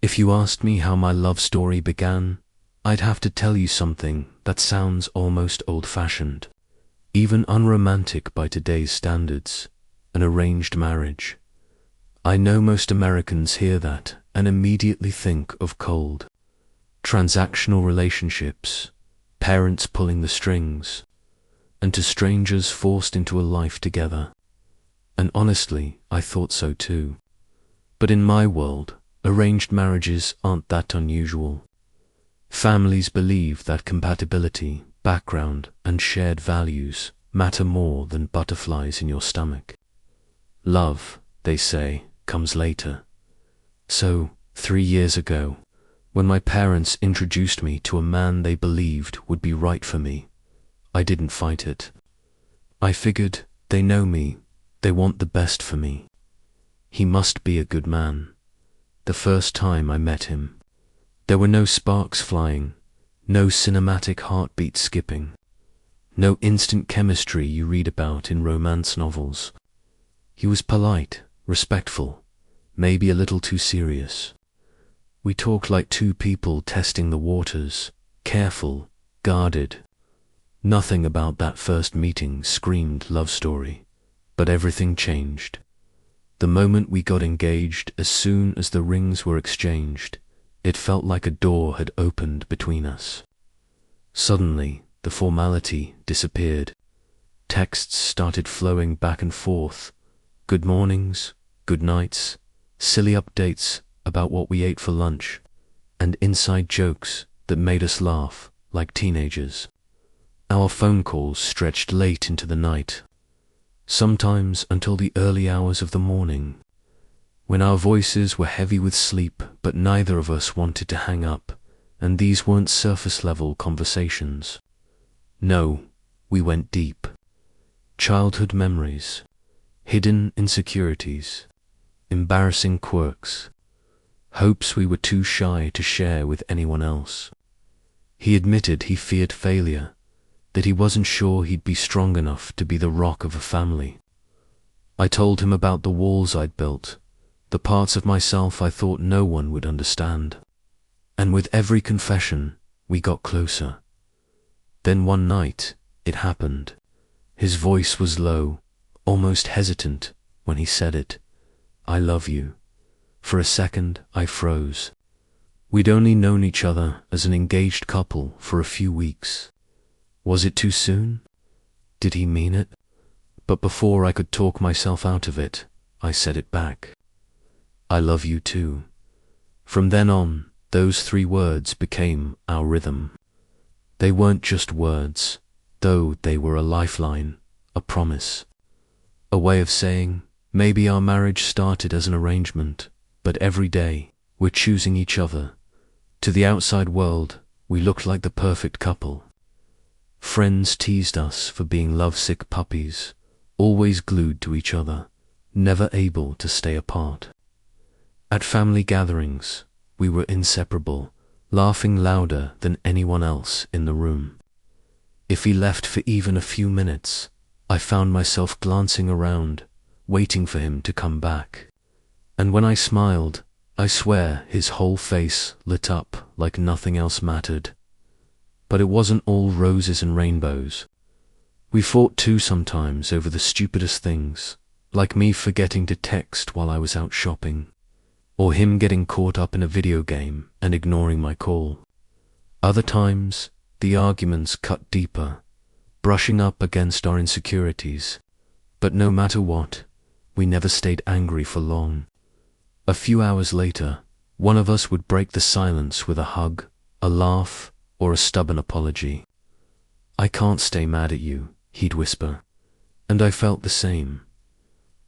If you asked me how my love story began, I'd have to tell you something that sounds almost old-fashioned, even unromantic by today's standards: an arranged marriage. I know most Americans hear that and immediately think of cold, transactional relationships, parents pulling the strings, and to strangers forced into a life together. And honestly, I thought so too. But in my world, arranged marriages aren't that unusual. Families believe that compatibility, background, and shared values matter more than butterflies in your stomach. Love, they say, comes later. So, 3 years ago, when my parents introduced me to a man they believed would be right for me, I didn't fight it. I figured, they know me, they want the best for me. He must be a good man. The first time I met him, there were no sparks flying, no cinematic heartbeat skipping, no instant chemistry you read about in romance novels. He was polite, respectful, maybe a little too serious. We talked like two people testing the waters, careful, guarded. Nothing about that first meeting screamed love story, but everything changed. The moment we got engaged, as soon as the rings were exchanged, it felt like a door had opened between us. Suddenly, the formality disappeared. Texts started flowing back and forth. Good mornings, good nights, silly updates about what we ate for lunch, and inside jokes that made us laugh like teenagers. Our phone calls stretched late into the night, sometimes until the early hours of the morning, when our voices were heavy with sleep, but neither of us wanted to hang up, and these weren't surface-level conversations. No, we went deep. Childhood memories, hidden insecurities, embarrassing quirks, hopes we were too shy to share with anyone else. He admitted he feared failure, that he wasn't sure he'd be strong enough to be the rock of a family. I told him about the walls I'd built, the parts of myself I thought no one would understand. And with every confession, we got closer. Then one night, it happened. His voice was low, almost hesitant when he said it. I love you. For a second, I froze. We'd only known each other as an engaged couple for a few weeks. Was it too soon? Did he mean it? But before I could talk myself out of it, I said it back. I love you too. From then on, those 3 words became our rhythm. They weren't just words, though they were a lifeline, a promise, a way of saying, maybe our marriage started as an arrangement, but every day, we're choosing each other. To the outside world, we looked like the perfect couple. Friends teased us for being lovesick puppies, always glued to each other, never able to stay apart. At family gatherings, we were inseparable, laughing louder than anyone else in the room. If he left for even a few minutes, I found myself glancing around, waiting for him to come back. And when I smiled, I swear his whole face lit up like nothing else mattered. But it wasn't all roses and rainbows. We fought too sometimes over the stupidest things, like me forgetting to text while I was out shopping, or him getting caught up in a video game and ignoring my call. Other times, the arguments cut deeper, brushing up against our insecurities. But no matter what, we never stayed angry for long. A few hours later, one of us would break the silence with a hug, a laugh, or a stubborn apology. I can't stay mad at you, he'd whisper, and I felt the same.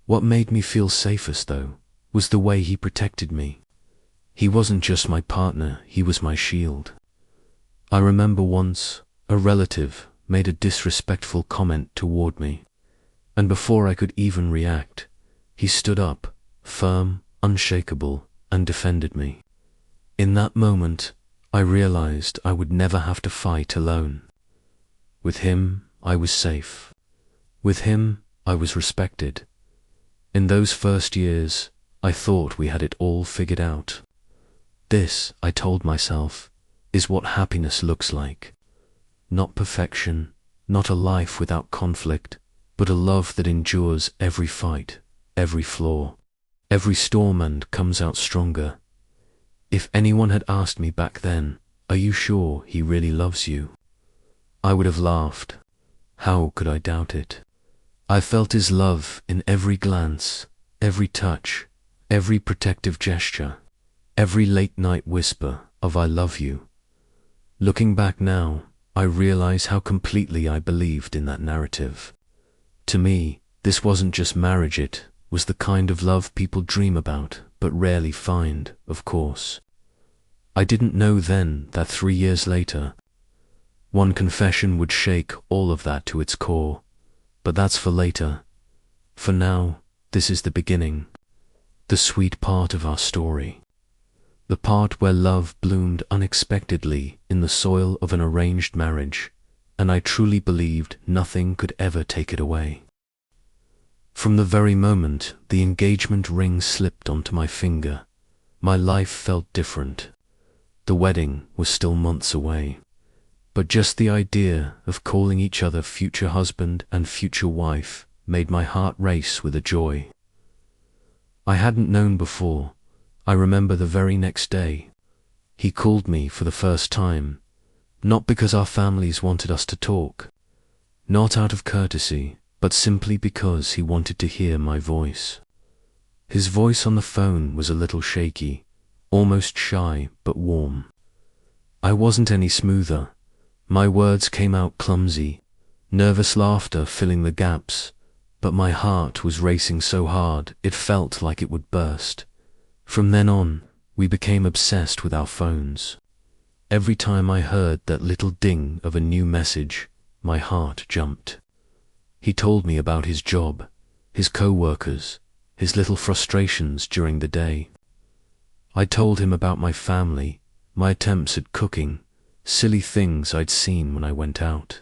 What made me feel safest, though, was the way he protected me. He wasn't just my partner, he was my shield. I remember once, a relative made a disrespectful comment toward me, and before I could even react, he stood up, firm, unshakable, and defended me. In that moment, I realized I would never have to fight alone. With him, I was safe. With him, I was respected. In those first years, I thought we had it all figured out. This, I told myself, is what happiness looks like. Not perfection, not a life without conflict, but a love that endures every fight, every flaw, every storm and comes out stronger. If anyone had asked me back then, "Are you sure he really loves you?" I would have laughed. How could I doubt it? I felt his love in every glance, every touch, every protective gesture, every late-night whisper of "I love you." Looking back now, I realize how completely I believed in that narrative. To me, this wasn't just marriage, it was the kind of love people dream about, but rarely find, of course. I didn't know then that 3 years later, one confession would shake all of that to its core. But that's for later. For now, this is the beginning. The sweet part of our story. The part where love bloomed unexpectedly in the soil of an arranged marriage, and I truly believed nothing could ever take it away. From the very moment the engagement ring slipped onto my finger, my life felt different. The wedding was still months away, but just the idea of calling each other future husband and future wife made my heart race with a joy I hadn't known before. I remember the very next day, he called me for the first time, not because our families wanted us to talk, not out of courtesy, but simply because he wanted to hear my voice. His voice on the phone was a little shaky, almost shy but warm. I wasn't any smoother. My words came out clumsy, nervous laughter filling the gaps, but my heart was racing so hard it felt like it would burst. From then on, we became obsessed with our phones. Every time I heard that little ding of a new message, my heart jumped. He told me about his job, his co-workers, his little frustrations during the day. I told him about my family, my attempts at cooking, silly things I'd seen when I went out.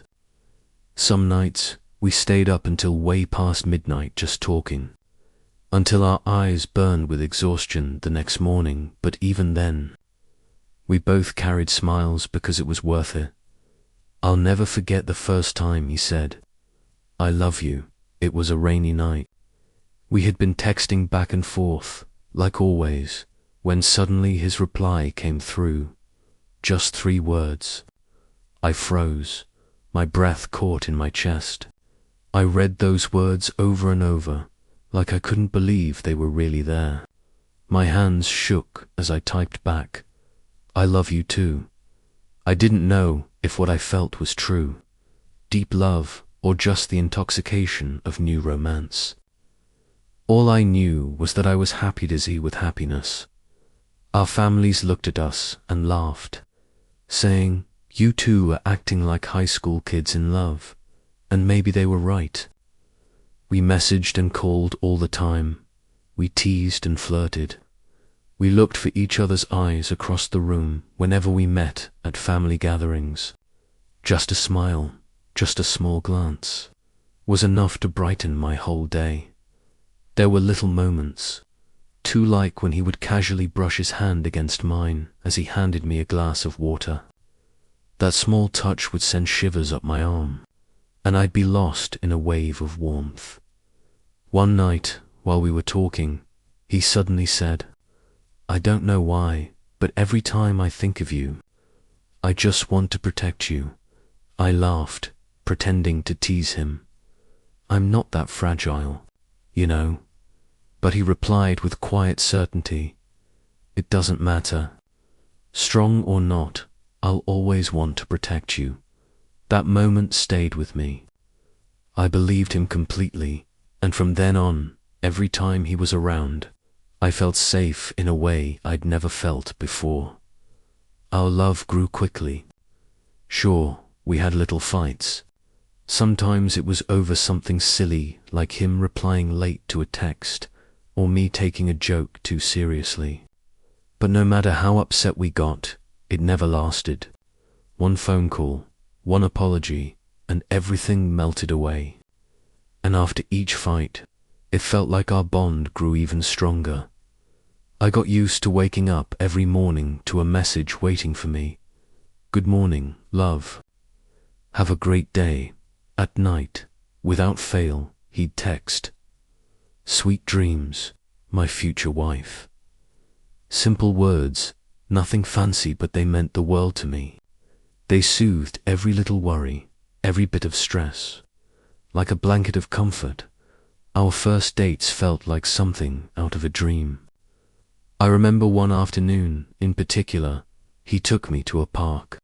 Some nights, we stayed up until way past midnight just talking, until our eyes burned with exhaustion the next morning, but even then, we both carried smiles because it was worth it. I'll never forget the first time he said, "I love you." It was a rainy night. We had been texting back and forth, like always, when suddenly his reply came through. Just 3 words. I froze, my breath caught in my chest. I read those words over and over, like I couldn't believe they were really there. My hands shook as I typed back, "I love you too." I didn't know if what I felt was true, deep love, or just the intoxication of new romance. All I knew was that I was happy to see with happiness. Our families looked at us and laughed, saying, "You two are acting like high school kids in love," and maybe they were right. We messaged and called all the time. We teased and flirted. We looked for each other's eyes across the room whenever we met at family gatherings. Just a smile, just a small glance, was enough to brighten my whole day. There were little moments, too, like when he would casually brush his hand against mine as he handed me a glass of water. That small touch would send shivers up my arm, and I'd be lost in a wave of warmth. One night, while we were talking, he suddenly said, "I don't know why, but every time I think of you, I just want to protect you." I laughed, pretending to tease him. "I'm not that fragile, you know." But he replied with quiet certainty, "It doesn't matter. Strong or not, I'll always want to protect you." That moment stayed with me. I believed him completely, and from then on, every time he was around, I felt safe in a way I'd never felt before. Our love grew quickly. Sure, we had little fights. Sometimes it was over something silly, like him replying late to a text, or me taking a joke too seriously. But no matter how upset we got, it never lasted. One phone call, one apology, and everything melted away. And after each fight, it felt like our bond grew even stronger. I got used to waking up every morning to a message waiting for me. Good morning, love. Have a great day. At night, without fail, he'd text. Sweet dreams, my future wife. Simple words, nothing fancy, but they meant the world to me. They soothed every little worry, every bit of stress. Like a blanket of comfort, our first dates felt like something out of a dream. I remember one afternoon, in particular, he took me to a park.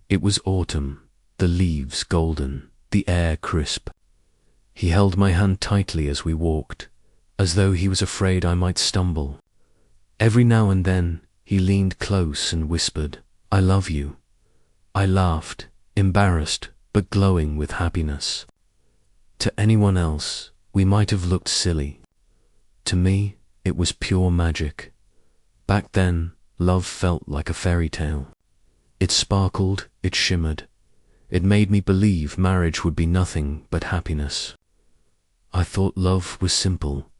It was autumn, the leaves golden, the air crisp. He held my hand tightly as we walked, as though he was afraid I might stumble. Every now and then, he leaned close and whispered, I love you. I laughed, embarrassed, but glowing with happiness. To anyone else, we might have looked silly. To me, it was pure magic. Back then, love felt like a fairy tale. It sparkled, it shimmered. It made me believe marriage would be nothing but happiness. I thought love was simple.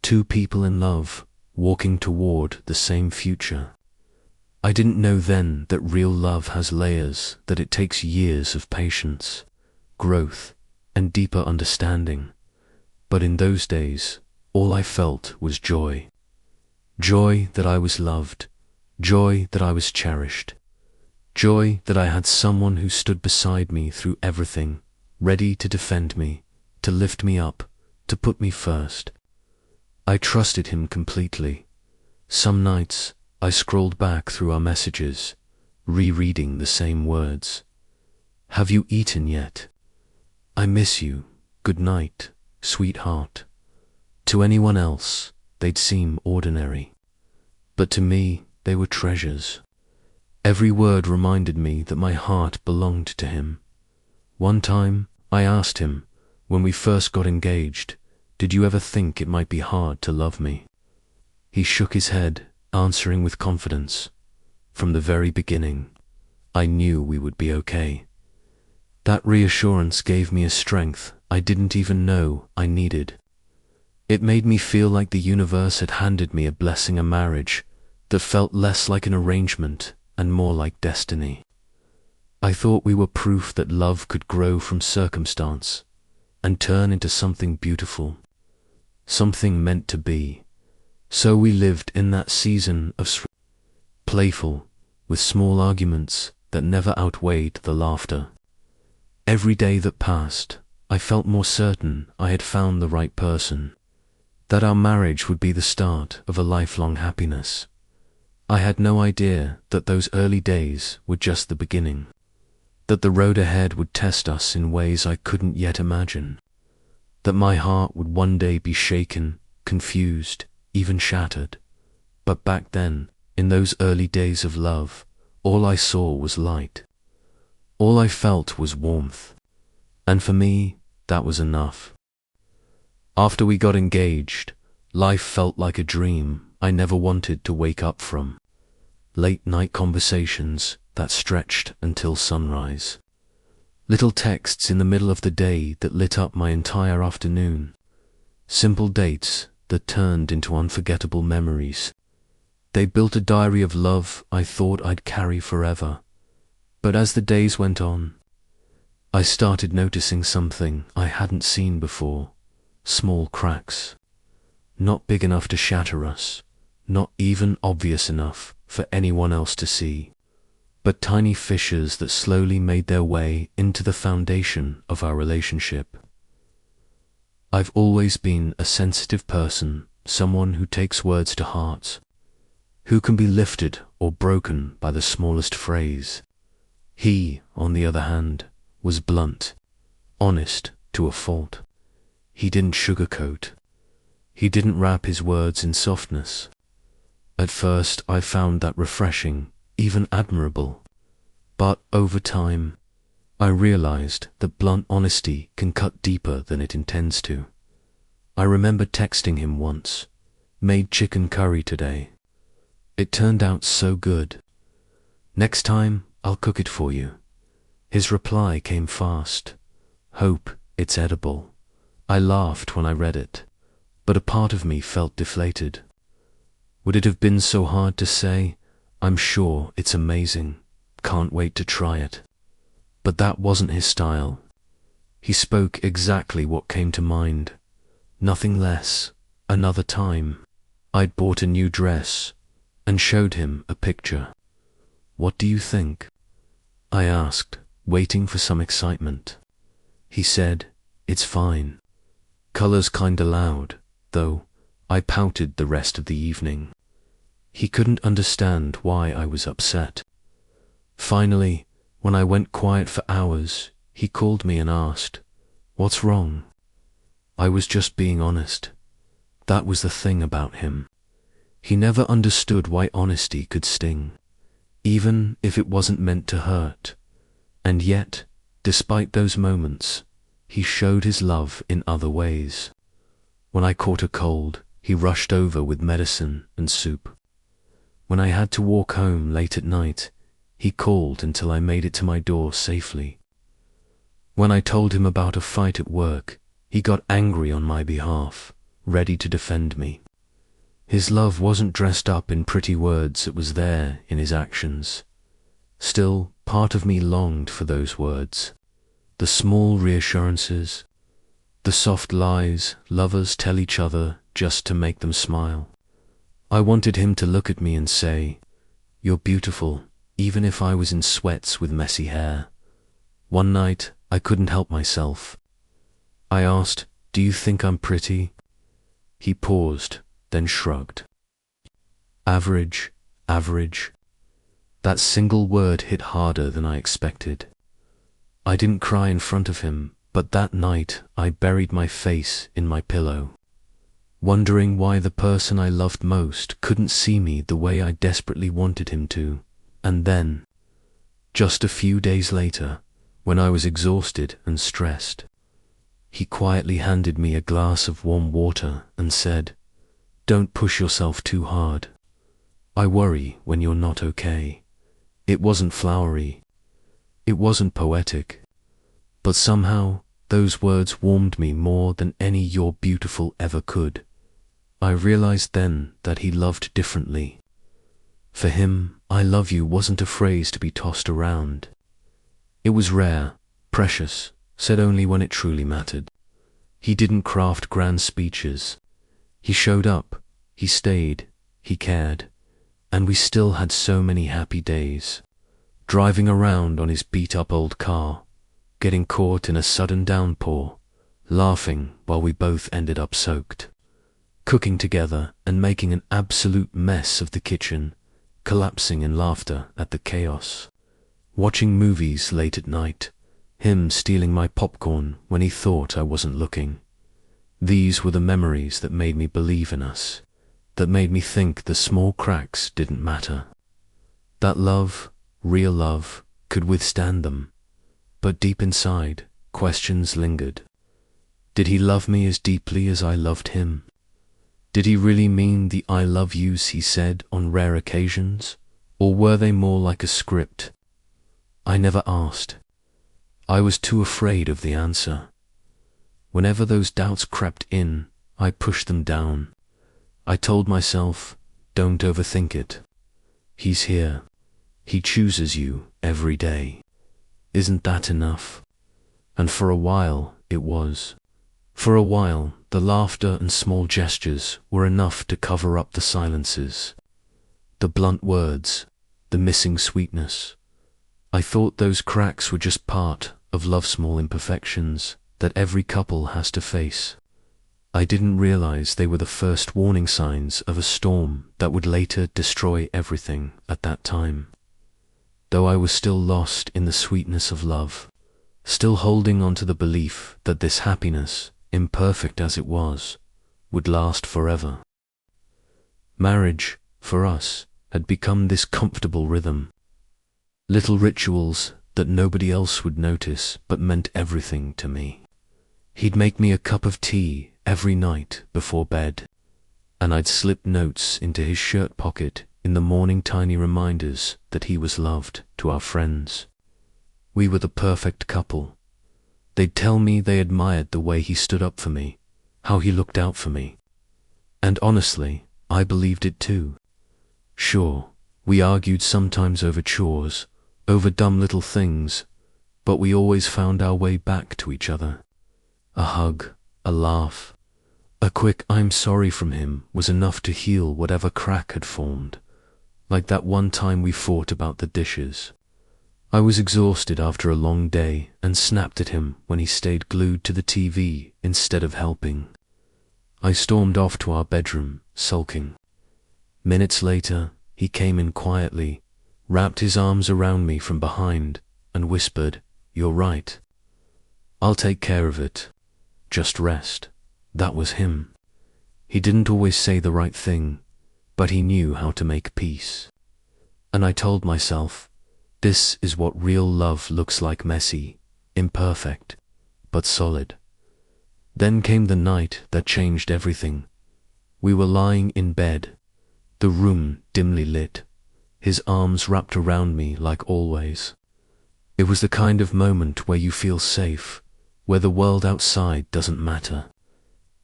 Two people in love, walking toward the same future. I didn't know then that real love has layers, that it takes years of patience, growth, and deeper understanding. But in those days, all I felt was joy. Joy that I was loved, joy that I was cherished, joy that I had someone who stood beside me through everything, ready to defend me, to lift me up, to put me first. I trusted him completely. Some nights, I scrolled back through our messages, rereading the same words. Have you eaten yet? I miss you. Good night, sweetheart. To anyone else, they'd seem ordinary. But to me, they were treasures. Every word reminded me that my heart belonged to him. One time, I asked him, when we first got engaged, did you ever think it might be hard to love me? He shook his head, answering with confidence. From the very beginning, I knew we would be okay. That reassurance gave me a strength I didn't even know I needed. It made me feel like the universe had handed me a blessing, a marriage that felt less like an arrangement and more like destiny. I thought we were proof that love could grow from circumstance and turn into something beautiful, something meant to be. So we lived in that season of playful, with small arguments that never outweighed the laughter. Every day that passed, I felt more certain I had found the right person, that our marriage would be the start of a lifelong happiness. I had no idea that those early days were just the beginning, that the road ahead would test us in ways I couldn't yet imagine, that my heart would one day be shaken, confused, even shattered. But back then, in those early days of love, all I saw was light. All I felt was warmth. And for me, that was enough. After we got engaged, life felt like a dream I never wanted to wake up from. Late night conversations that stretched until sunrise. Little texts in the middle of the day that lit up my entire afternoon. Simple dates that turned into unforgettable memories. They built a diary of love I thought I'd carry forever. But as the days went on, I started noticing something I hadn't seen before. Small cracks. Not big enough to shatter us, not even obvious enough for anyone else to see, but tiny fissures that slowly made their way into the foundation of our relationship. I've always been a sensitive person, someone who takes words to heart, who can be lifted or broken by the smallest phrase. He, on the other hand, was blunt, honest to a fault. He didn't sugarcoat. He didn't wrap his words in softness. At first, I found that refreshing, even admirable. But over time, I realized that blunt honesty can cut deeper than it intends to. I remember texting him once, "Made chicken curry today. It turned out so good. Next time, I'll cook it for you." His reply came fast. "Hope it's edible." I laughed when I read it, but a part of me felt deflated. Would it have been so hard to say, "I'm sure it's amazing, can't wait to try it"? But that wasn't his style. He spoke exactly what came to mind. Nothing less. Another time, I'd bought a new dress and showed him a picture. "What do you think?" I asked, waiting for some excitement. He said, "It's fine. Color's kinda loud, though." I pouted the rest of the evening. He couldn't understand why I was upset. Finally, when I went quiet for hours, he called me and asked, "What's wrong?" I was just being honest. That was the thing about him. He never understood why honesty could sting, even if it wasn't meant to hurt. And yet, despite those moments, he showed his love in other ways. When I caught a cold, he rushed over with medicine and soup. When I had to walk home late at night, he called until I made it to my door safely. When I told him about a fight at work, he got angry on my behalf, ready to defend me. His love wasn't dressed up in pretty words, it was there in his actions. Still, part of me longed for those words. The small reassurances, the soft lies lovers tell each other just to make them smile. I wanted him to look at me and say, "You're beautiful," even if I was in sweats with messy hair. One night, I couldn't help myself. I asked, "Do you think I'm pretty?" He paused, then shrugged. Average, average. That single word hit harder than I expected. I didn't cry in front of him, but that night I buried my face in my pillow, wondering why the person I loved most couldn't see me the way I desperately wanted him to. And then, just a few days later, when I was exhausted and stressed, he quietly handed me a glass of warm water and said, "Don't push yourself too hard. I worry when you're not okay." It wasn't flowery. It wasn't poetic. But somehow, those words warmed me more than any "you're beautiful" ever could. I realized then that he loved differently. For him, "I love you" wasn't a phrase to be tossed around. It was rare, precious, said only when it truly mattered. He didn't craft grand speeches. He showed up, he stayed, he cared, and we still had so many happy days. Driving around on his beat-up old car, getting caught in a sudden downpour, laughing while we both ended up soaked. Cooking together and making an absolute mess of the kitchen, collapsing in laughter at the chaos. Watching movies late at night, him stealing my popcorn when he thought I wasn't looking. These were the memories that made me believe in us, that made me think the small cracks didn't matter. That love, real love, could withstand them. But deep inside, questions lingered. Did he love me as deeply as I loved him? Did he really mean the "I love yous" he said on rare occasions? Or were they more like a script? I never asked. I was too afraid of the answer. Whenever those doubts crept in, I pushed them down. I told myself, "Don't overthink it. He's here. He chooses you every day. Isn't that enough?" And for a while, it was. For a while, the laughter and small gestures were enough to cover up the silences, the blunt words, the missing sweetness. I thought those cracks were just part of love's small imperfections that every couple has to face. I didn't realize they were the first warning signs of a storm that would later destroy everything at that time. Though I was still lost in the sweetness of love, still holding on to the belief that this happiness, imperfect as it was, would last forever. Marriage, for us, had become this comfortable rhythm. Little rituals that nobody else would notice but meant everything to me. He'd make me a cup of tea every night before bed, and I'd slip notes into his shirt pocket in the morning, tiny reminders that he was loved, to our friends. We were the perfect couple. They'd tell me they admired the way he stood up for me, how he looked out for me. And honestly, I believed it too. Sure, we argued sometimes over chores, over dumb little things, but we always found our way back to each other. A hug, a laugh, a quick "I'm sorry" from him was enough to heal whatever crack had formed, like that one time we fought about the dishes. I was exhausted after a long day and snapped at him when he stayed glued to the TV instead of helping. I stormed off to our bedroom, sulking. Minutes later, he came in quietly, wrapped his arms around me from behind, and whispered, "You're right. I'll take care of it. Just rest." That was him. He didn't always say the right thing, but he knew how to make peace. And I told myself, this is what real love looks like: messy, imperfect, but solid. Then came the night that changed everything. We were lying in bed, the room dimly lit, his arms wrapped around me like always. It was the kind of moment where you feel safe, where the world outside doesn't matter.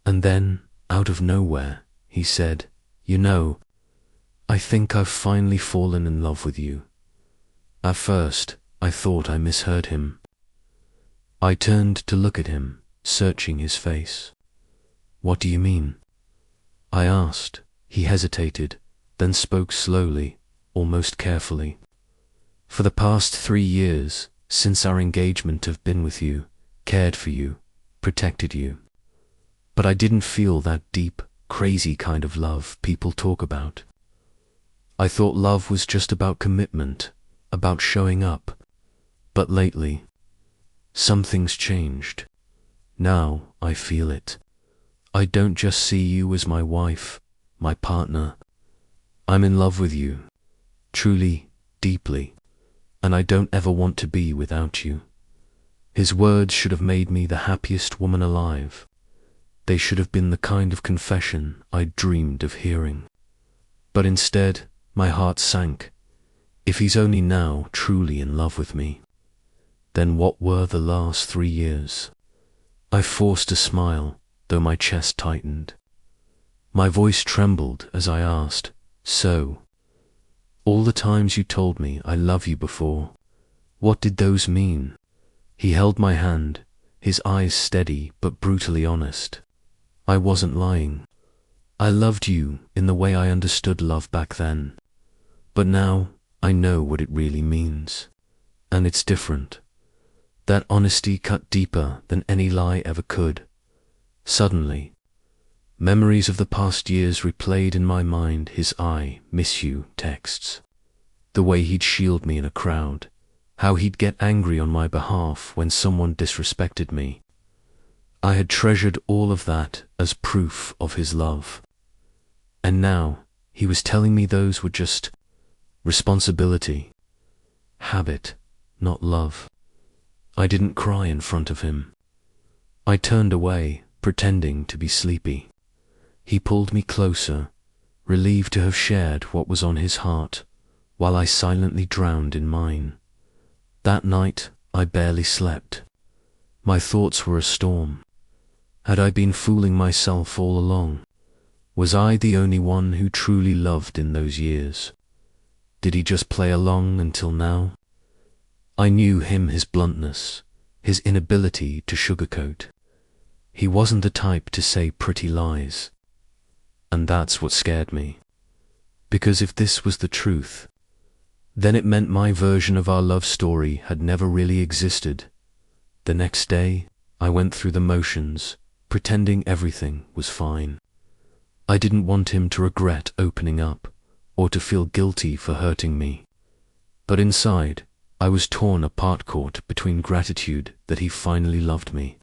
And then, out of nowhere, he said, "You know, I think I've finally fallen in love with you." At first, I thought I misheard him. I turned to look at him, searching his face. "What do you mean?" I asked. He hesitated, then spoke slowly, almost carefully. "For the past 3 years, since our engagement, I've been with you, cared for you, protected you. But I didn't feel that deep, crazy kind of love people talk about. I thought love was just about commitment, about showing up. But lately, something's changed. Now I feel it. I don't just see you as my wife, my partner. I'm in love with you, truly, deeply, and I don't ever want to be without you." His words should have made me the happiest woman alive. They should have been the kind of confession I'd dreamed of hearing. But instead, my heart sank. If he's only now truly in love with me, then what were the last 3 years? I forced a smile, though my chest tightened. My voice trembled as I asked, "So, all the times you told me I love you before, what did those mean?" He held my hand, his eyes steady but brutally honest. I wasn't lying. I loved you in the way I understood love back then. But now I know what it really means. And it's different. That honesty cut deeper than any lie ever could. Suddenly, memories of the past years replayed in my mind: his "I miss you" texts, the way he'd shield me in a crowd, how he'd get angry on my behalf when someone disrespected me. I had treasured all of that as proof of his love. And now he was telling me those were just responsibility, habit, not love. I didn't cry in front of him. I turned away, pretending to be sleepy. He pulled me closer, relieved to have shared what was on his heart, while I silently drowned in mine. That night, I barely slept. My thoughts were a storm. Had I been fooling myself all along? Was I the only one who truly loved in those years? Did he just play along until now? I knew him, his bluntness, his inability to sugarcoat. He wasn't the type to say pretty lies. And that's what scared me. Because if this was the truth, then it meant my version of our love story had never really existed. The next day, I went through the motions, pretending everything was fine. I didn't want him to regret opening up, or to feel guilty for hurting me. But inside, I was torn apart, caught between gratitude that he finally loved me,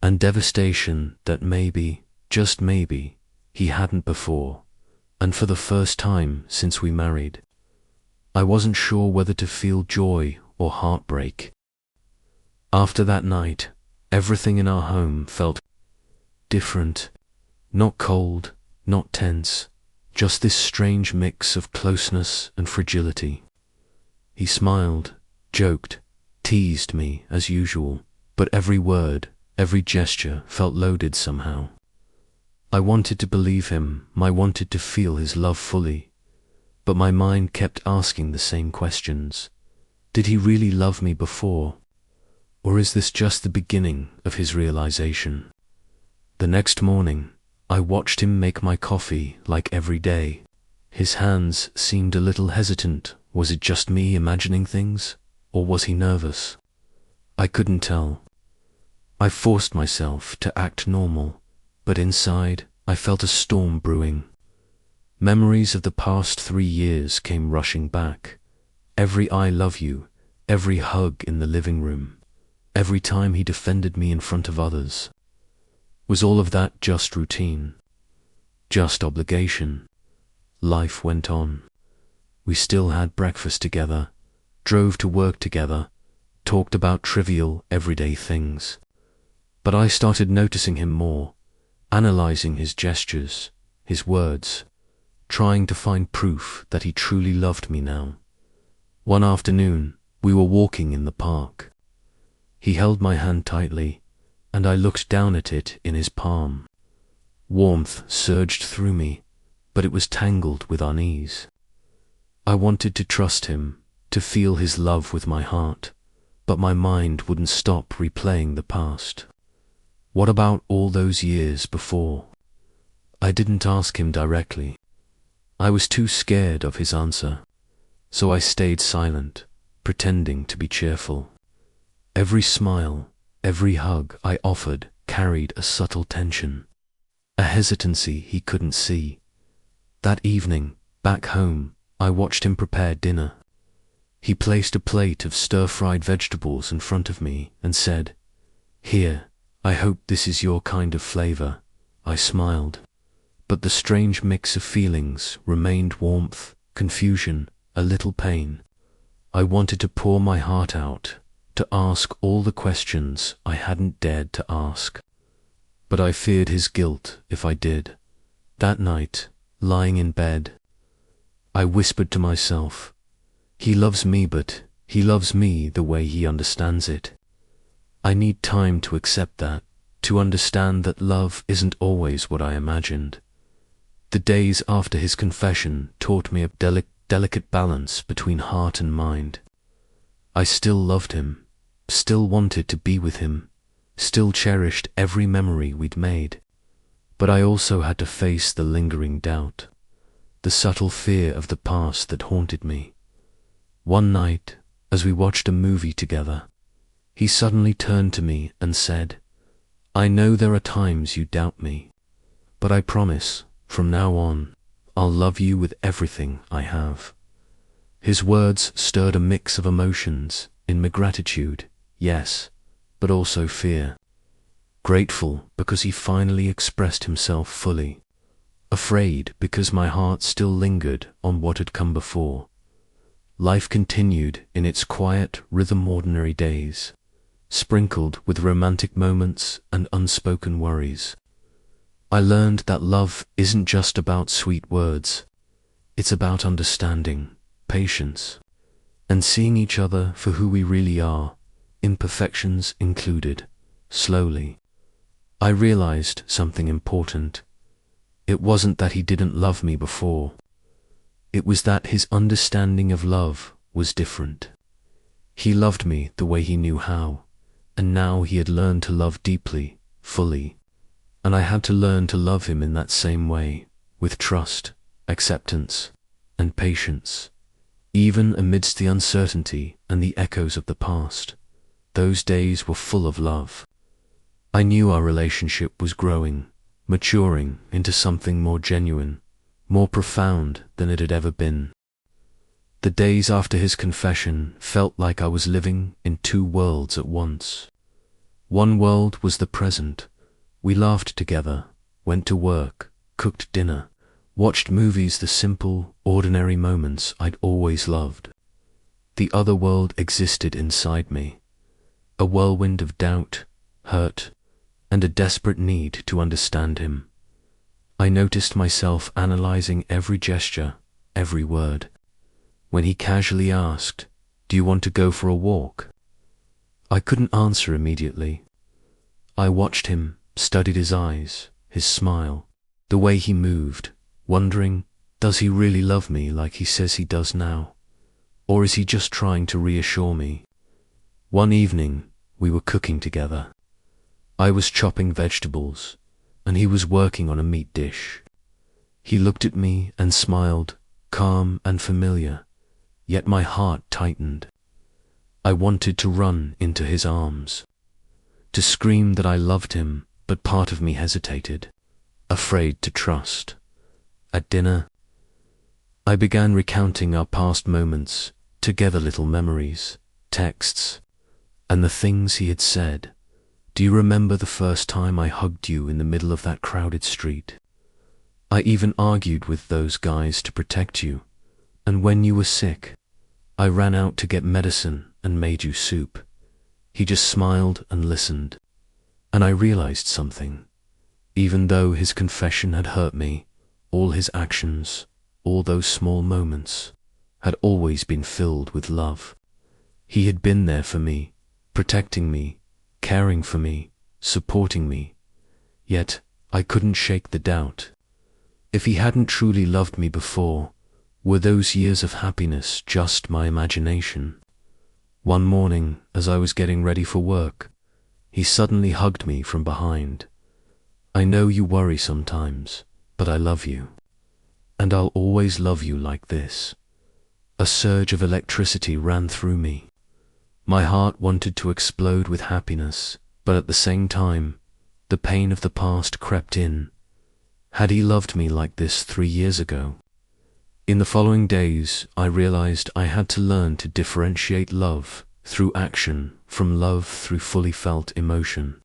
and devastation that maybe, just maybe, he hadn't before, and for the first time since we married. I wasn't sure whether to feel joy or heartbreak. After that night, everything in our home felt different. Not cold, not tense, just this strange mix of closeness and fragility. He smiled, joked, teased me as usual, but every word, every gesture felt loaded somehow. I wanted to believe him, I wanted to feel his love fully, but my mind kept asking the same questions. Did he really love me before? Or is this just the beginning of his realization? The next morning, I watched him make my coffee like every day. His hands seemed a little hesitant. Was it just me imagining things, or was he nervous? I couldn't tell. I forced myself to act normal, but inside I felt a storm brewing. Memories of the past 3 years came rushing back. Every "I love you," every hug in the living room, every time he defended me in front of others. Was all of that just routine? Just obligation? Life went on. We still had breakfast together, drove to work together, talked about trivial, everyday things. But I started noticing him more, analyzing his gestures, his words, trying to find proof that he truly loved me now. One afternoon, we were walking in the park. He held my hand tightly, and I looked down at it in his palm. Warmth surged through me, but it was tangled with unease. I wanted to trust him, to feel his love with my heart, but my mind wouldn't stop replaying the past. What about all those years before? I didn't ask him directly. I was too scared of his answer, so I stayed silent, pretending to be cheerful. Every smile, every hug I offered carried a subtle tension, a hesitancy he couldn't see. That evening, back home, I watched him prepare dinner. He placed a plate of stir-fried vegetables in front of me and said, "Here, I hope this is your kind of flavor." I smiled, but the strange mix of feelings remained: warmth, confusion, a little pain. I wanted to pour my heart out, to ask all the questions I hadn't dared to ask. But I feared his guilt if I did. That night, lying in bed, I whispered to myself, "He loves me, but he loves me the way he understands it." I need time to accept that, to understand that love isn't always what I imagined. The days after his confession taught me a delicate balance between heart and mind. I still loved him, still wanted to be with him, still cherished every memory we'd made. But I also had to face the lingering doubt, the subtle fear of the past that haunted me. One night, as we watched a movie together, he suddenly turned to me and said, "I know there are times you doubt me, but I promise, from now on, I'll love you with everything I have." His words stirred a mix of emotions, in me gratitude, yes, but also fear. Grateful because he finally expressed himself fully. Afraid because my heart still lingered on what had come before. Life continued in its quiet rhythm, ordinary days, sprinkled with romantic moments and unspoken worries. I learned that love isn't just about sweet words. It's about understanding, patience, and seeing each other for who we really are, imperfections included. Slowly, I realized something important. It wasn't that he didn't love me before. It was that his understanding of love was different. He loved me the way he knew how, and now he had learned to love deeply, fully, and I had to learn to love him in that same way, with trust, acceptance, and patience. Even amidst the uncertainty and the echoes of the past, those days were full of love. I knew our relationship was growing, maturing into something more genuine, more profound than it had ever been. The days after his confession felt like I was living in 2 worlds at once. One world was the present. We laughed together, went to work, cooked dinner, watched movies, the simple, ordinary moments I'd always loved. The other world existed inside me, a whirlwind of doubt, hurt, and a desperate need to understand him. I noticed myself analyzing every gesture, every word. When he casually asked, "Do you want to go for a walk?" I couldn't answer immediately. I watched him, studied his eyes, his smile, The way he moved, wondering, does he really love me like he says he does now? Or is he just trying to reassure me? One evening, we were cooking together. I was chopping vegetables, and he was working on a meat dish. He looked at me and smiled, calm and familiar, yet my heart tightened. I wanted to run into his arms, to scream that I loved him, but part of me hesitated, afraid to trust. At dinner, I began recounting our past moments, together, little memories, texts, and the things he had said. Do you remember the first time I hugged you in the middle of that crowded street? I even argued with those guys to protect you, and when you were sick, I ran out to get medicine and made you soup. He just smiled and listened, and I realized something. Even though his confession had hurt me, all his actions, all those small moments, had always been filled with love. He had been there for me, protecting me, caring for me, supporting me. Yet I couldn't shake the doubt. If he hadn't truly loved me before, were those years of happiness just my imagination? One morning, as I was getting ready for work, he suddenly hugged me from behind. I know you worry sometimes, but I love you. And I'll always love you like this. A surge of electricity ran through me. My heart wanted to explode with happiness, but at the same time, the pain of the past crept in. Had he loved me like this 3 years ago? In the following days, I realized I had to learn to differentiate love through action from love through fully felt emotion.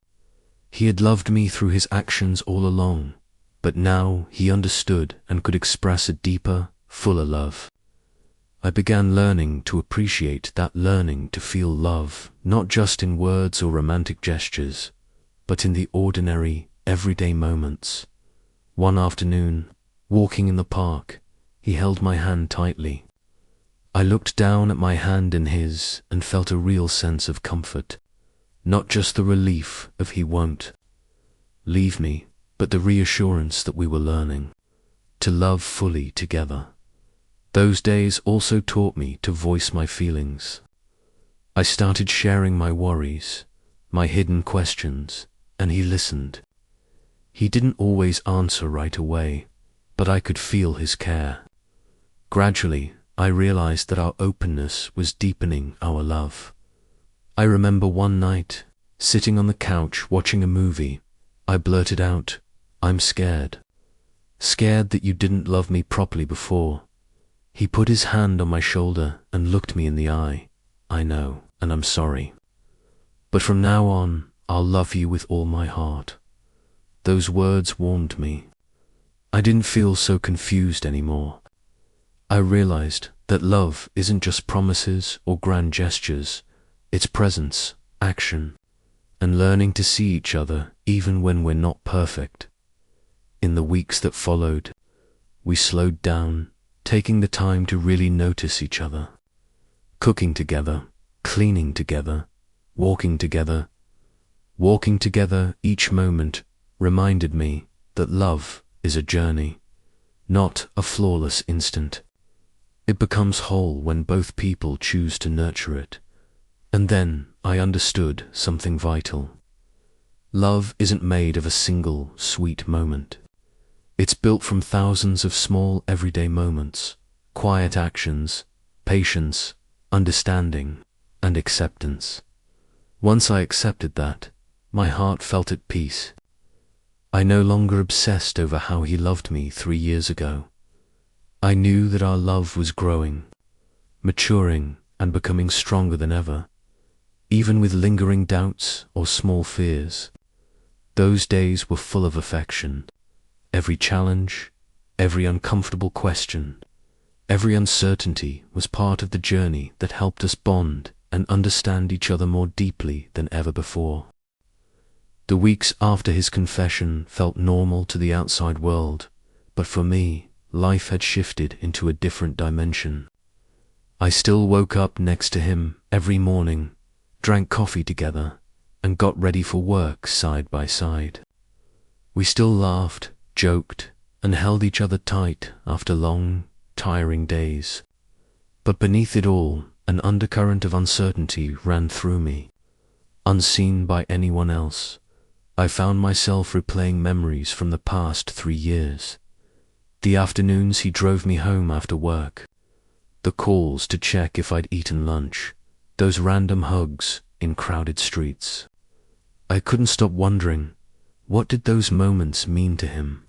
He had loved me through his actions all along, but now he understood and could express a deeper, fuller love. I began learning to appreciate that learning to feel love, not just in words or romantic gestures, but in the ordinary, everyday moments. One afternoon, walking in the park, he held my hand tightly. I looked down at my hand in his and felt a real sense of comfort. Not just the relief of he won't leave me, but the reassurance that we were learning to love fully together. Those days also taught me to voice my feelings. I started sharing my worries, my hidden questions, and he listened. He didn't always answer right away, but I could feel his care. Gradually, I realized that our openness was deepening our love. I remember one night, sitting on the couch watching a movie, I blurted out, "I'm scared. Scared that you didn't love me properly before." He put his hand on my shoulder and looked me in the eye. "I know, and I'm sorry. But from now on, I'll love you with all my heart." Those words warmed me. I didn't feel so confused anymore. I realized that love isn't just promises or grand gestures. It's presence, action, and learning to see each other even when we're not perfect. In the weeks that followed, we slowed down, taking the time to really notice each other. Cooking together, cleaning together, walking together. Walking together each moment reminded me that love is a journey, not a flawless instant. It becomes whole when both people choose to nurture it. And then I understood something vital. Love isn't made of a single sweet moment. It's built from thousands of small everyday moments, quiet actions, patience, understanding, and acceptance. Once I accepted that, my heart felt at peace. I no longer obsessed over how he loved me 3 years ago. I knew that our love was growing, maturing, and becoming stronger than ever, even with lingering doubts or small fears. Those days were full of affection. Every challenge, every uncomfortable question, every uncertainty was part of the journey that helped us bond and understand each other more deeply than ever before. The weeks after his confession felt normal to the outside world, but for me, life had shifted into a different dimension. I still woke up next to him every morning, drank coffee together, and got ready for work side by side. We still laughed, joked, and held each other tight after long, tiring days. But beneath it all, an undercurrent of uncertainty ran through me. Unseen by anyone else, I found myself replaying memories from the past 3 years. The afternoons he drove me home after work, the calls to check if I'd eaten lunch, those random hugs in crowded streets. I couldn't stop wondering, what did those moments mean to him?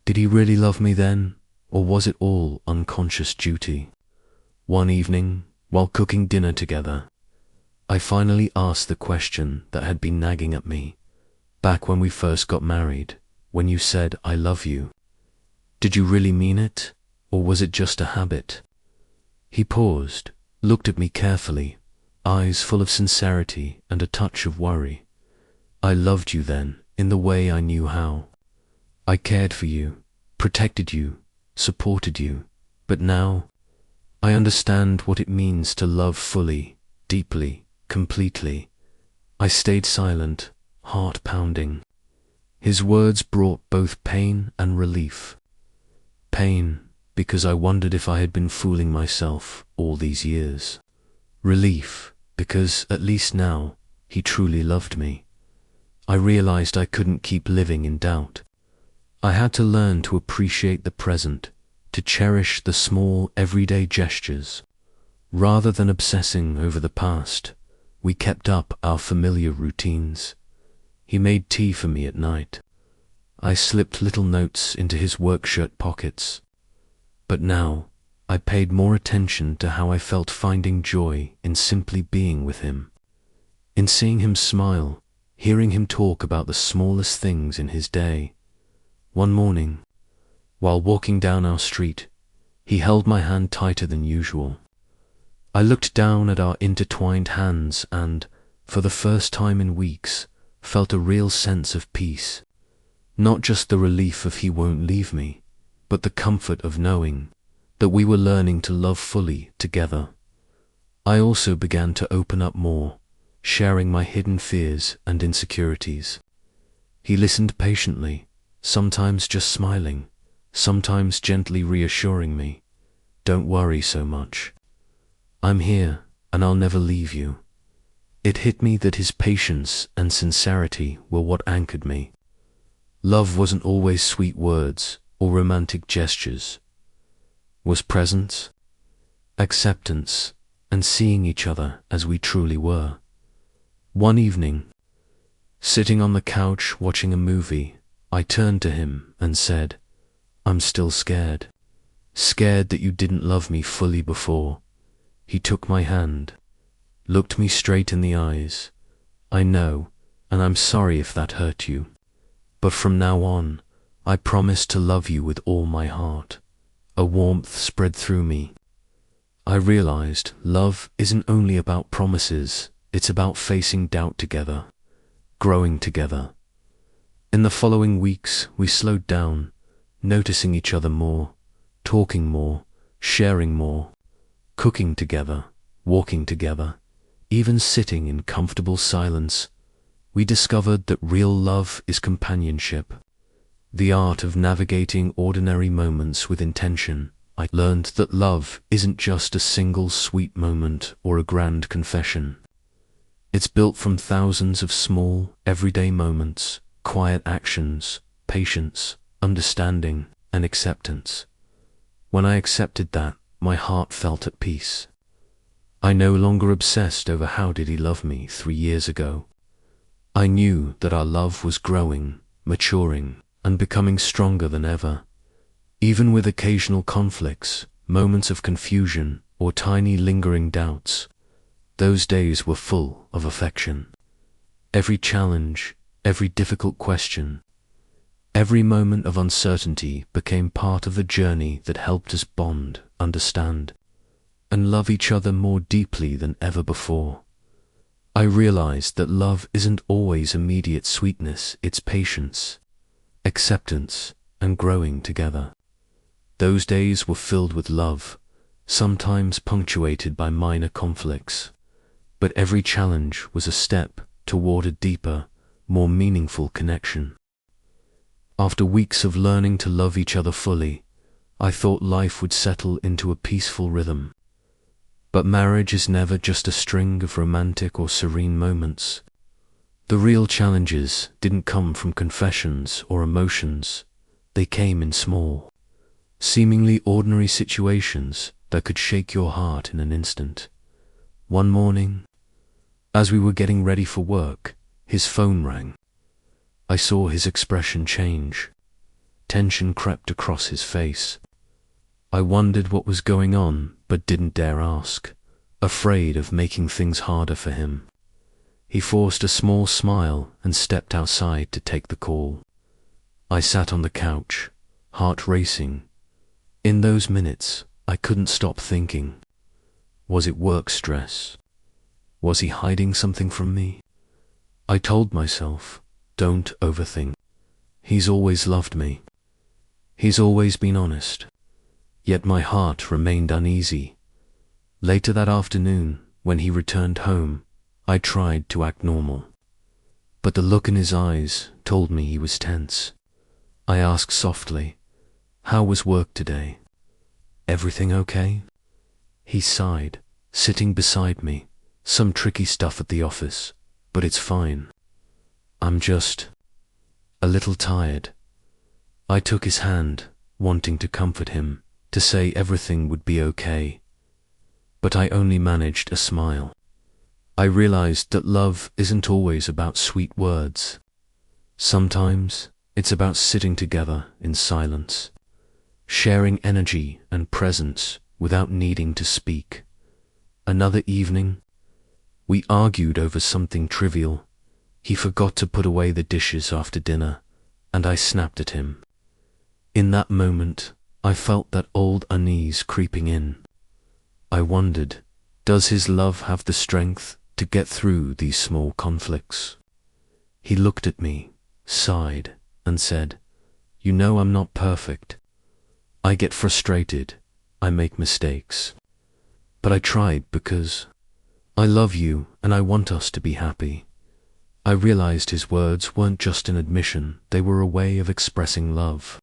Did he really love me then, or was it all unconscious duty? One evening, while cooking dinner together, I finally asked the question that had been nagging at me back when we first got married, when you said, "I love you." Did you really mean it, or was it just a habit? He paused, looked at me carefully, eyes full of sincerity and a touch of worry. "I loved you then, in the way I knew how. I cared for you, protected you, supported you, but now I understand what it means to love fully, deeply, completely." I stayed silent, heart pounding. His words brought both pain and relief. Pain, because I wondered if I had been fooling myself all these years. Relief, because at least now he truly loved me. I realized I couldn't keep living in doubt. I had to learn to appreciate the present, to cherish the small, everyday gestures. Rather than obsessing over the past, we kept up our familiar routines. He made tea for me at night. I slipped little notes into his work shirt pockets. But now, I paid more attention to how I felt, finding joy in simply being with him. In seeing him smile, hearing him talk about the smallest things in his day. One morning, while walking down our street, he held my hand tighter than usual. I looked down at our intertwined hands and, for the first time in weeks, felt a real sense of peace. Not just the relief of he won't leave me, but the comfort of knowing that we were learning to love fully together. I also began to open up more, sharing my hidden fears and insecurities. He listened patiently, sometimes just smiling, sometimes gently reassuring me, "Don't worry so much. I'm here, and I'll never leave you." It hit me that his patience and sincerity were what anchored me. Love wasn't always sweet words or romantic gestures. Was presence, acceptance, and seeing each other as we truly were. One evening, sitting on the couch watching a movie, I turned to him and said, "I'm still scared. Scared that you didn't love me fully before." He took my hand, looked me straight in the eyes. "I know, and I'm sorry if that hurt you. But from now on, I promise to love you with all my heart." A warmth spread through me. I realized love isn't only about promises, it's about facing doubt together, growing together. In the following weeks, we slowed down, noticing each other more, talking more, sharing more, cooking together, walking together, even sitting in comfortable silence. We discovered that real love is companionship, the art of navigating ordinary moments with intention. I learned that love isn't just a single sweet moment or a grand confession. It's built from thousands of small, everyday moments, quiet actions, patience, understanding, and acceptance. When I accepted that, my heart felt at peace. I no longer obsessed over how did he love me 3 years ago. I knew that our love was growing, maturing, and becoming stronger than ever. Even with occasional conflicts, moments of confusion, or tiny lingering doubts, those days were full of affection. Every challenge, every difficult question, every moment of uncertainty became part of the journey that helped us bond, understand, and love each other more deeply than ever before. I realized that love isn't always immediate sweetness, it's patience, acceptance, and growing together. Those days were filled with love, sometimes punctuated by minor conflicts, but every challenge was a step toward a deeper, more meaningful connection. After weeks of learning to love each other fully, I thought life would settle into a peaceful rhythm. But marriage is never just a string of romantic or serene moments. The real challenges didn't come from confessions or emotions. They came in small, seemingly ordinary situations that could shake your heart in an instant. One morning, as we were getting ready for work, his phone rang. I saw his expression change. Tension crept across his face. I wondered what was going on, but didn't dare ask, afraid of making things harder for him. He forced a small smile and stepped outside to take the call. I sat on the couch, heart racing. In those minutes, I couldn't stop thinking. Was it work stress? Was he hiding something from me? I told myself, don't overthink. He's always loved me. He's always been honest. Yet my heart remained uneasy. Later that afternoon, when he returned home, I tried to act normal. But the look in his eyes told me he was tense. I asked softly, "How was work today? Everything okay?" He sighed, sitting beside me. "Some tricky stuff at the office, but it's fine. I'm just a little tired." I took his hand, wanting to comfort him, to say everything would be okay. But I only managed a smile. I realized that love isn't always about sweet words. Sometimes it's about sitting together in silence, sharing energy and presence without needing to speak. Another evening, we argued over something trivial. He forgot to put away the dishes after dinner, and I snapped at him. In that moment, I felt that old unease creeping in. I wondered, does his love have the strength to get through these small conflicts? He looked at me, sighed, and said, "You know I'm not perfect. I get frustrated. I make mistakes. But I tried because I love you and I want us to be happy." I realized his words weren't just an admission, they were a way of expressing love.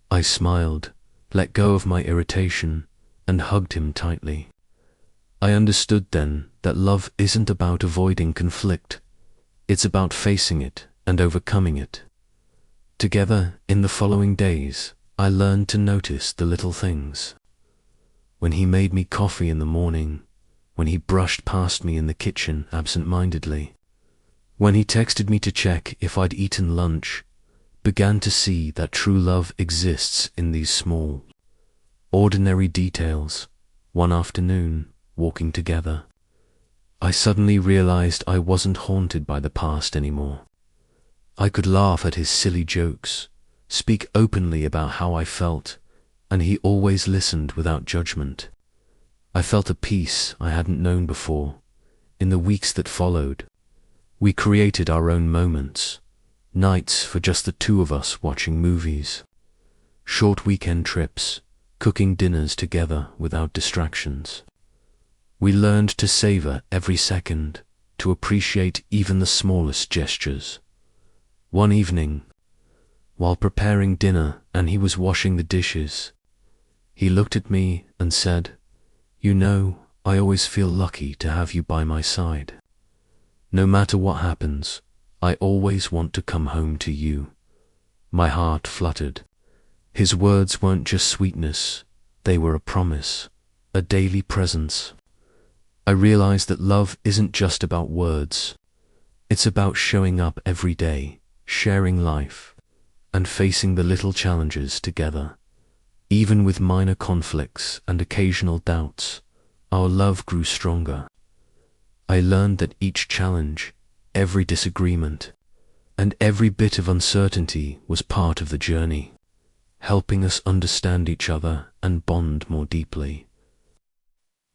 I smiled, let go of my irritation, and hugged him tightly. I understood then that love isn't about avoiding conflict. It's about facing it and overcoming it. Together, in the following days, I learned to notice the little things. When he made me coffee in the morning, when he brushed past me in the kitchen absent-mindedly, when he texted me to check if I'd eaten lunch, began to see that true love exists in these small, ordinary details. One afternoon, walking together, I suddenly realized I wasn't haunted by the past anymore. I could laugh at his silly jokes, speak openly about how I felt, and he always listened without judgment. I felt a peace I hadn't known before. In the weeks that followed, we created our own moments, nights for just the two of us watching movies, short weekend trips, cooking dinners together without distractions. We learned to savor every second, to appreciate even the smallest gestures. One evening, while preparing dinner and he was washing the dishes, he looked at me and said, "You know, I always feel lucky to have you by my side. No matter what happens, I always want to come home to you." My heart fluttered. His words weren't just sweetness, they were a promise, a daily presence. I realized that love isn't just about words. It's about showing up every day, sharing life, and facing the little challenges together. Even with minor conflicts and occasional doubts, our love grew stronger. I learned that each challenge, every disagreement, and every bit of uncertainty was part of the journey, helping us understand each other and bond more deeply.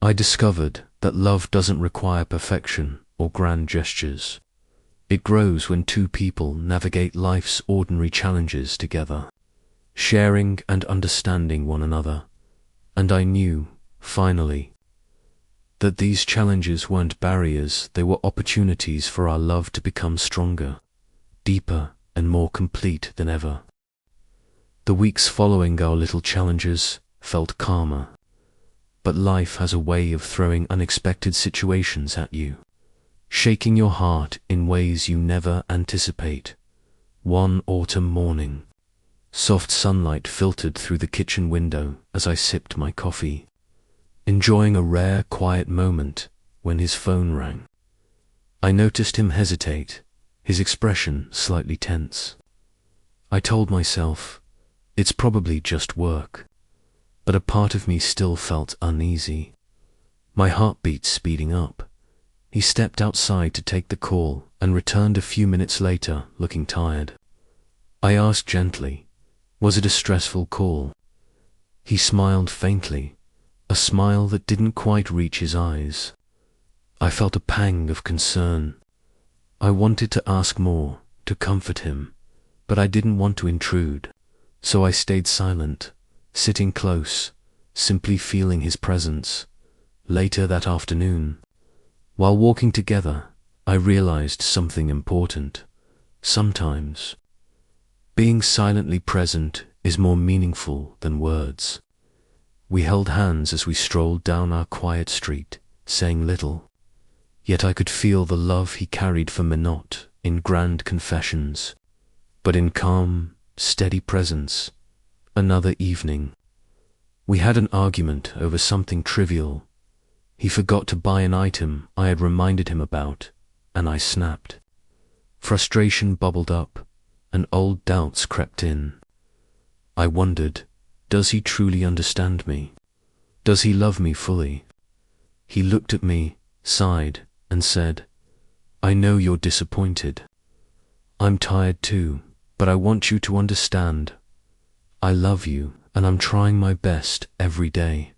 I discovered that love doesn't require perfection or grand gestures. It grows when two people navigate life's ordinary challenges together, sharing and understanding one another. And I knew, finally, that these challenges weren't barriers, they were opportunities for our love to become stronger, deeper, and more complete than ever. The weeks following our little challenges felt calmer, but life has a way of throwing unexpected situations at you, shaking your heart in ways you never anticipate. One autumn morning, soft sunlight filtered through the kitchen window as I sipped my coffee, enjoying a rare, quiet moment when his phone rang. I noticed him hesitate, his expression slightly tense. I told myself, it's probably just work, but a part of me still felt uneasy. My heartbeat speeding up. He stepped outside to take the call and returned a few minutes later looking tired. I asked gently, was it a stressful call? He smiled faintly, a smile that didn't quite reach his eyes. I felt a pang of concern. I wanted to ask more, to comfort him, but I didn't want to intrude, so I stayed silent, sitting close, simply feeling his presence. Later that afternoon, while walking together, I realized something important. Sometimes, being silently present is more meaningful than words. We held hands as we strolled down our quiet street, saying little, yet I could feel the love he carried for me, not in grand confessions, but in calm, steady presence. Another evening, we had an argument over something trivial. He forgot to buy an item I had reminded him about, and I snapped. Frustration bubbled up, and old doubts crept in. I wondered, does he truly understand me? Does he love me fully? He looked at me, sighed, and said, I know you're disappointed. I'm tired too, but I want you to understand. I love you, and I'm trying my best every day.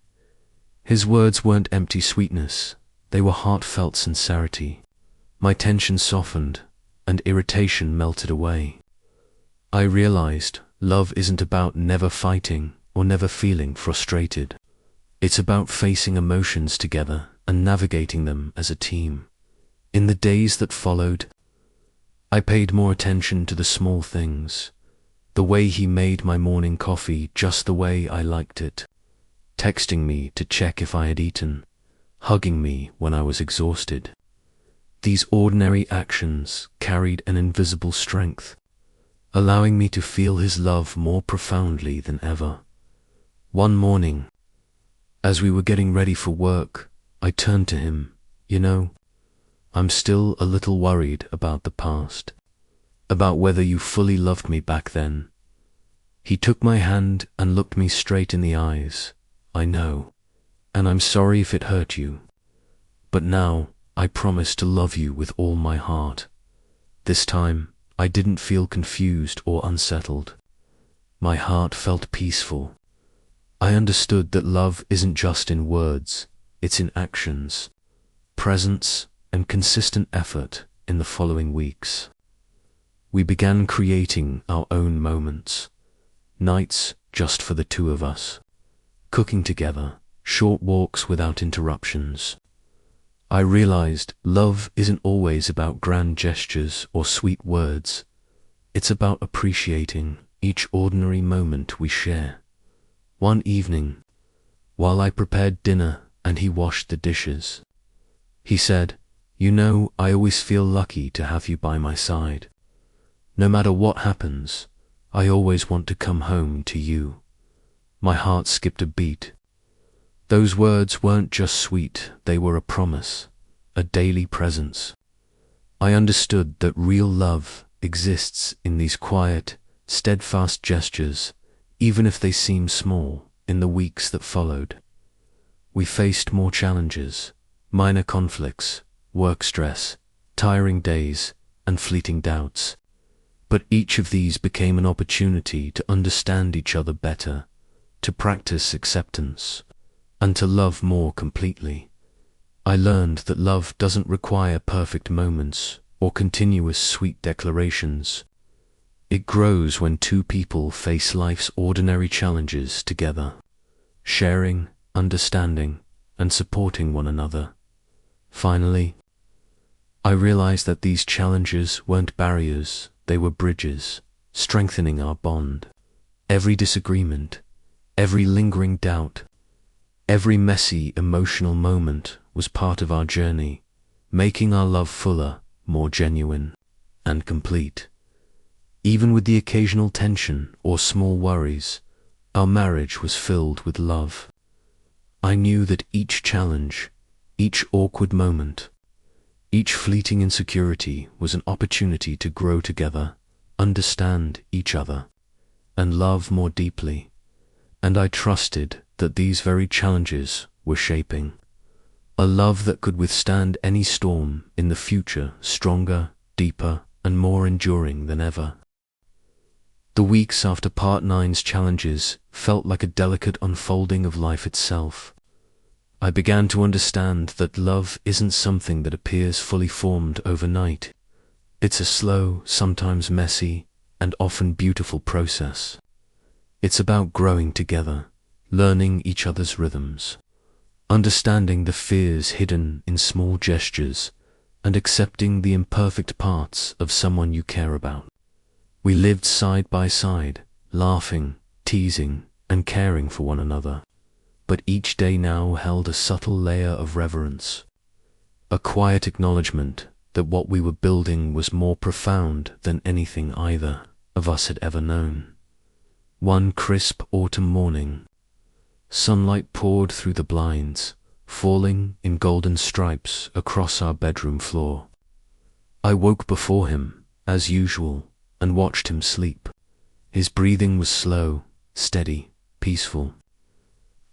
His words weren't empty sweetness, they were heartfelt sincerity. My tension softened, and irritation melted away. I realized love isn't about never fighting or never feeling frustrated. It's about facing emotions together and navigating them as a team. In the days that followed, I paid more attention to the small things. The way he made my morning coffee just the way I liked it, texting me to check if I had eaten, hugging me when I was exhausted. These ordinary actions carried an invisible strength, allowing me to feel his love more profoundly than ever. One morning, as we were getting ready for work, I turned to him. You know, I'm still a little worried about the past, about whether you fully loved me back then. He took my hand and looked me straight in the eyes. I know, and I'm sorry if it hurt you, but now I promise to love you with all my heart. This time, I didn't feel confused or unsettled. My heart felt peaceful. I understood that love isn't just in words, it's in actions, presence, and consistent effort. In the following weeks, we began creating our own moments, nights just for the two of us, cooking together, short walks without interruptions. I realized love isn't always about grand gestures or sweet words. It's about appreciating each ordinary moment we share. One evening, while I prepared dinner and he washed the dishes, he said, you know, I always feel lucky to have you by my side. No matter what happens, I always want to come home to you. My heart skipped a beat. Those words weren't just sweet, they were a promise, a daily presence. I understood that real love exists in these quiet, steadfast gestures, even if they seem small. In the weeks that followed, we faced more challenges, minor conflicts, work stress, tiring days, and fleeting doubts. But each of these became an opportunity to understand each other better, to practice acceptance, and to love more completely. I learned that love doesn't require perfect moments or continuous sweet declarations. It grows when two people face life's ordinary challenges together, sharing, understanding, and supporting one another. Finally, I realized that these challenges weren't barriers, they were bridges, strengthening our bond. Every disagreement, every lingering doubt, every messy emotional moment was part of our journey, making our love fuller, more genuine, and complete. Even with the occasional tension or small worries, our marriage was filled with love. I knew that each challenge, each awkward moment, each fleeting insecurity was an opportunity to grow together, understand each other, and love more deeply. And I trusted that these very challenges were shaping a love that could withstand any storm in the future, stronger, deeper, and more enduring than ever. The weeks after Part 9's challenges felt like a delicate unfolding of life itself. I began to understand that love isn't something that appears fully formed overnight. It's a slow, sometimes messy, and often beautiful process. It's about growing together, learning each other's rhythms, understanding the fears hidden in small gestures, and accepting the imperfect parts of someone you care about. We lived side by side, laughing, teasing, and caring for one another. But each day now held a subtle layer of reverence, a quiet acknowledgement that what we were building was more profound than anything either of us had ever known. One crisp autumn morning, sunlight poured through the blinds, falling in golden stripes across our bedroom floor. I woke before him, as usual, and watched him sleep. His breathing was slow, steady, peaceful.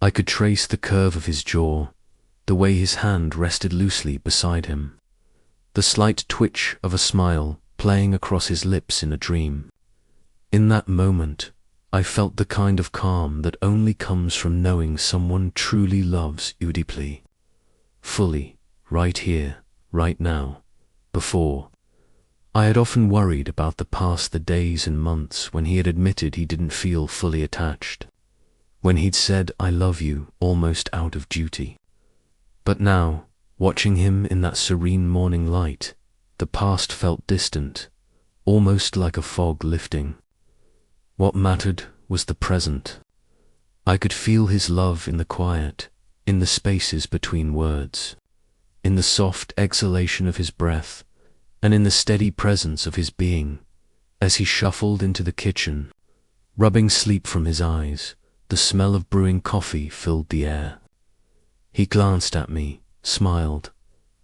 I could trace the curve of his jaw, the way his hand rested loosely beside him, the slight twitch of a smile playing across his lips in a dream. In that moment, I felt the kind of calm that only comes from knowing someone truly loves you deeply, fully, right here, right now. Before, I had often worried about the days and months when he had admitted he didn't feel fully attached, when he'd said "I love you" almost out of duty. But now, watching him in that serene morning light, the past felt distant, almost like a fog lifting. What mattered was the present. I could feel his love in the quiet, in the spaces between words, in the soft exhalation of his breath, and in the steady presence of his being. As he shuffled into the kitchen, rubbing sleep from his eyes, the smell of brewing coffee filled the air. He glanced at me, smiled,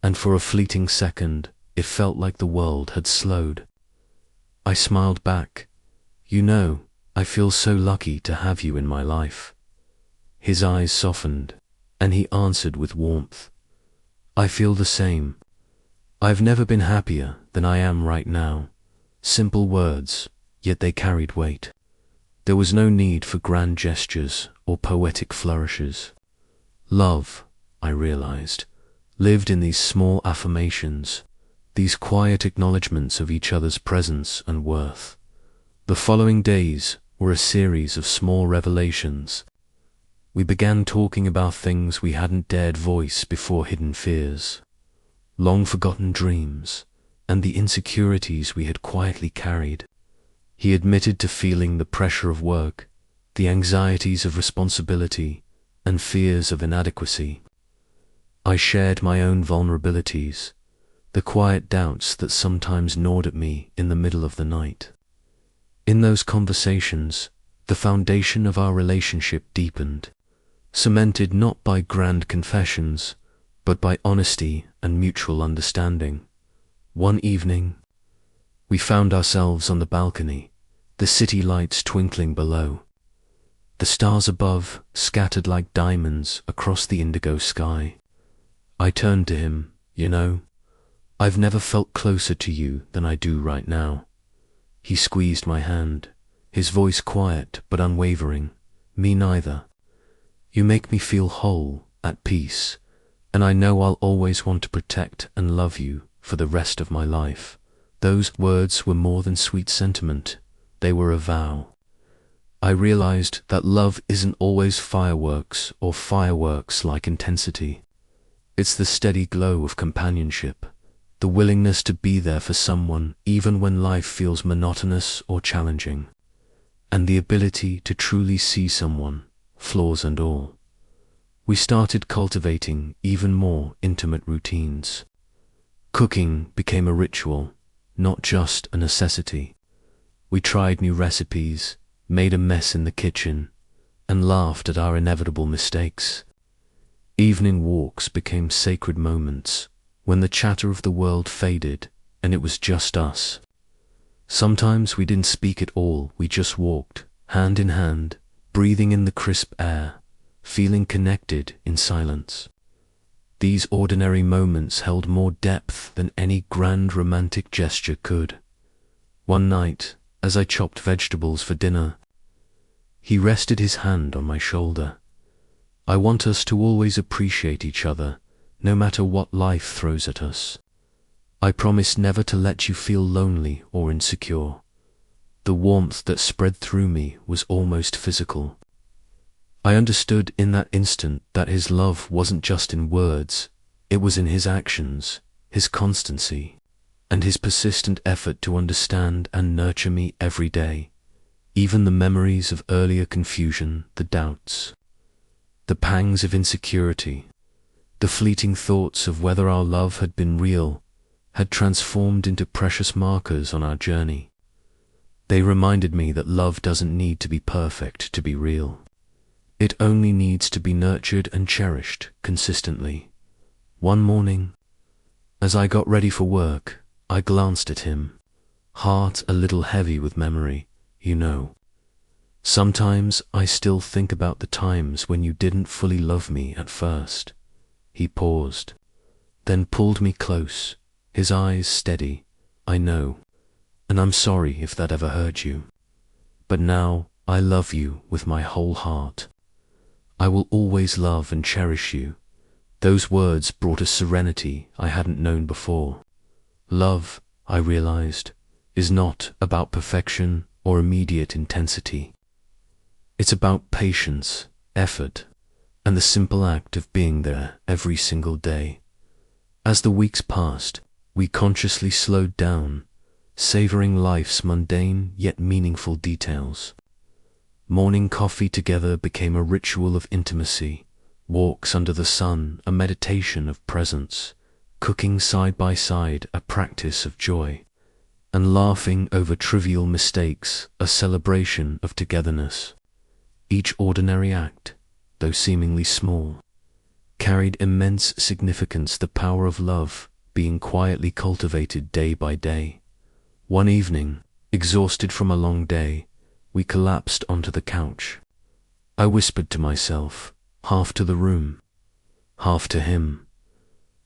and for a fleeting second, it felt like the world had slowed. I smiled back. "You know, I feel so lucky to have you in my life." His eyes softened, and he answered with warmth, "I feel the same. I've never been happier than I am right now." Simple words, yet they carried weight. There was no need for grand gestures or poetic flourishes. Love, I realized, lived in these small affirmations, these quiet acknowledgments of each other's presence and worth. The following days were a series of small revelations. We began talking about things we hadn't dared voice before, hidden fears, long-forgotten dreams, and the insecurities we had quietly carried. He admitted to feeling the pressure of work, the anxieties of responsibility, and fears of inadequacy. I shared my own vulnerabilities, the quiet doubts that sometimes gnawed at me in the middle of the night. In those conversations, the foundation of our relationship deepened, cemented not by grand confessions, but by honesty and mutual understanding. One evening, we found ourselves on the balcony, the city lights twinkling below, the stars above scattered like diamonds across the indigo sky. I turned to him. "You know, I've never felt closer to you than I do right now." He squeezed my hand, his voice quiet but unwavering. "Me neither. You make me feel whole, at peace, and I know I'll always want to protect and love you for the rest of my life." Those words were more than sweet sentiment. They were a vow. I realized that love isn't always fireworks or fireworks-like intensity. It's the steady glow of companionship, the willingness to be there for someone even when life feels monotonous or challenging. and the ability to truly see someone, flaws and all. We started cultivating even more intimate routines. Cooking became a ritual, not just a necessity. We tried new recipes, made a mess in the kitchen, and laughed at our inevitable mistakes. Evening walks became sacred moments when the chatter of the world faded and it was just us. Sometimes we didn't speak at all, we just walked, hand in hand, breathing in the crisp air, feeling connected in silence. These ordinary moments held more depth than any grand romantic gesture could. One night, as I chopped vegetables for dinner, he rested his hand on my shoulder. I want us to always appreciate each other, no matter what life throws at us. I promise never to let you feel lonely or insecure. The warmth that spread through me was almost physical. I understood in that instant that his love wasn't just in words, it was in his actions, his constancy, and his persistent effort to understand and nurture me every day, even the memories of earlier confusion, the doubts, the pangs of insecurity, the fleeting thoughts of whether our love had been real, had transformed into precious markers on our journey. They reminded me that love doesn't need to be perfect to be real. It only needs to be nurtured and cherished consistently. One morning, as I got ready for work, I glanced at him, heart a little heavy with memory, you know. Sometimes I still think about the times when you didn't fully love me at first. He paused, then pulled me close, his eyes steady. I know, and I'm sorry if that ever hurt you. But now I love you with my whole heart. I will always love and cherish you. Those words brought a serenity I hadn't known before. Love, I realized, is not about perfection or immediate intensity. It's about patience, effort, and the simple act of being there every single day. As the weeks passed, we consciously slowed down, savoring life's mundane yet meaningful details. Morning coffee together became a ritual of intimacy, walks under the sun a meditation of presence, cooking side by side a practice of joy, and laughing over trivial mistakes a celebration of togetherness. Each ordinary act, though seemingly small, carried immense significance, the power of love being quietly cultivated day by day. One evening, exhausted from a long day, we collapsed onto the couch. I whispered to myself, half to the room, half to him,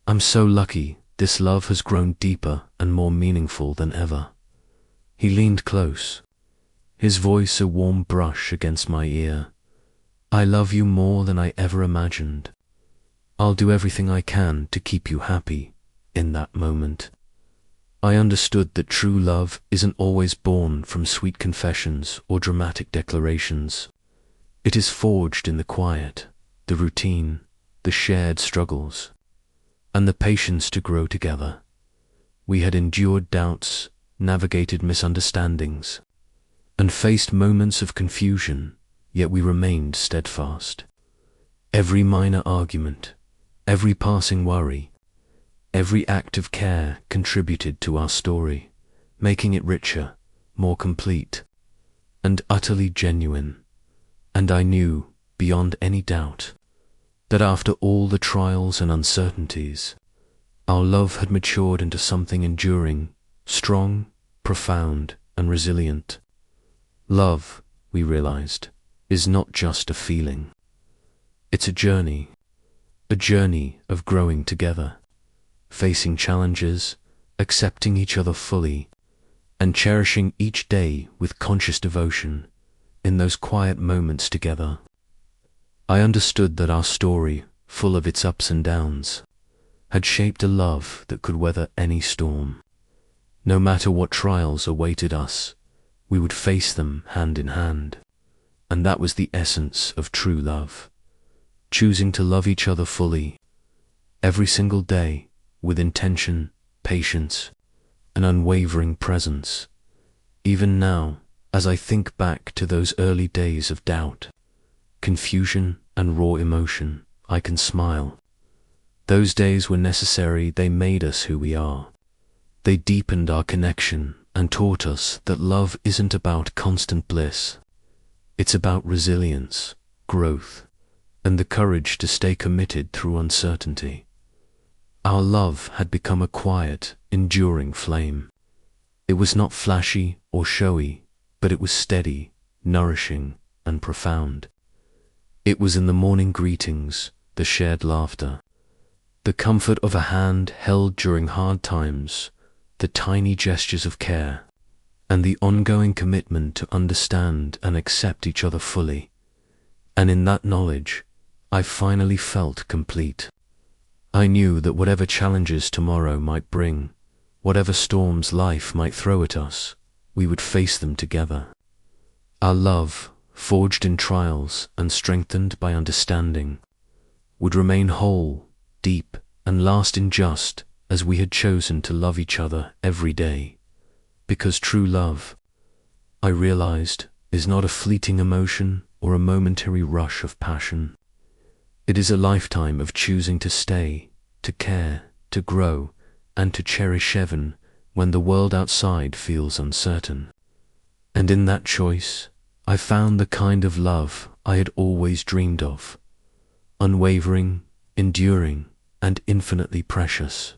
I'm so lucky this love has grown deeper and more meaningful than ever. He leaned close, his voice a warm brush against my ear. I love you more than I ever imagined. I'll do everything I can to keep you happy. In that moment, I understood that true love isn't always born from sweet confessions or dramatic declarations. It is forged in the quiet, the routine, the shared struggles, and the patience to grow together. We had endured doubts, navigated misunderstandings, and faced moments of confusion, yet we remained steadfast. Every minor argument, every passing worry, every act of care contributed to our story, making it richer, more complete, and utterly genuine. And I knew, beyond any doubt, that after all the trials and uncertainties, our love had matured into something enduring, strong, profound, and resilient. Love, we realized, is not just a feeling. It's a journey of growing together, facing challenges, accepting each other fully, and cherishing each day with conscious devotion in those quiet moments together. I understood that our story, full of its ups and downs, had shaped a love that could weather any storm. No matter what trials awaited us, we would face them hand in hand. And that was the essence of true love, choosing to love each other fully, every single day, with intention, patience, and unwavering presence. Even now, As I think back to those early days of doubt, confusion, and raw emotion, I can smile. Those days were necessary. They made us who we are. They deepened our connection and taught us that love isn't about constant bliss. It's about resilience, growth, and the courage to stay committed through uncertainty. Our love had become a quiet, enduring flame. It was not flashy or showy, but it was steady, nourishing, and profound. It was in the morning greetings, the shared laughter, the comfort of a hand held during hard times, the tiny gestures of care, and the ongoing commitment to understand and accept each other fully. And in that knowledge, I finally felt complete. I knew that whatever challenges tomorrow might bring, whatever storms life might throw at us, we would face them together. Our love, forged in trials and strengthened by understanding, would remain whole, deep, and lasting just as we had chosen to love each other every day. Because true love, I realized, is not a fleeting emotion or a momentary rush of passion. It is a lifetime of choosing to stay, to care, to grow, and to cherish even when the world outside feels uncertain. And in that choice, I found the kind of love I had always dreamed of, unwavering, enduring, and infinitely precious.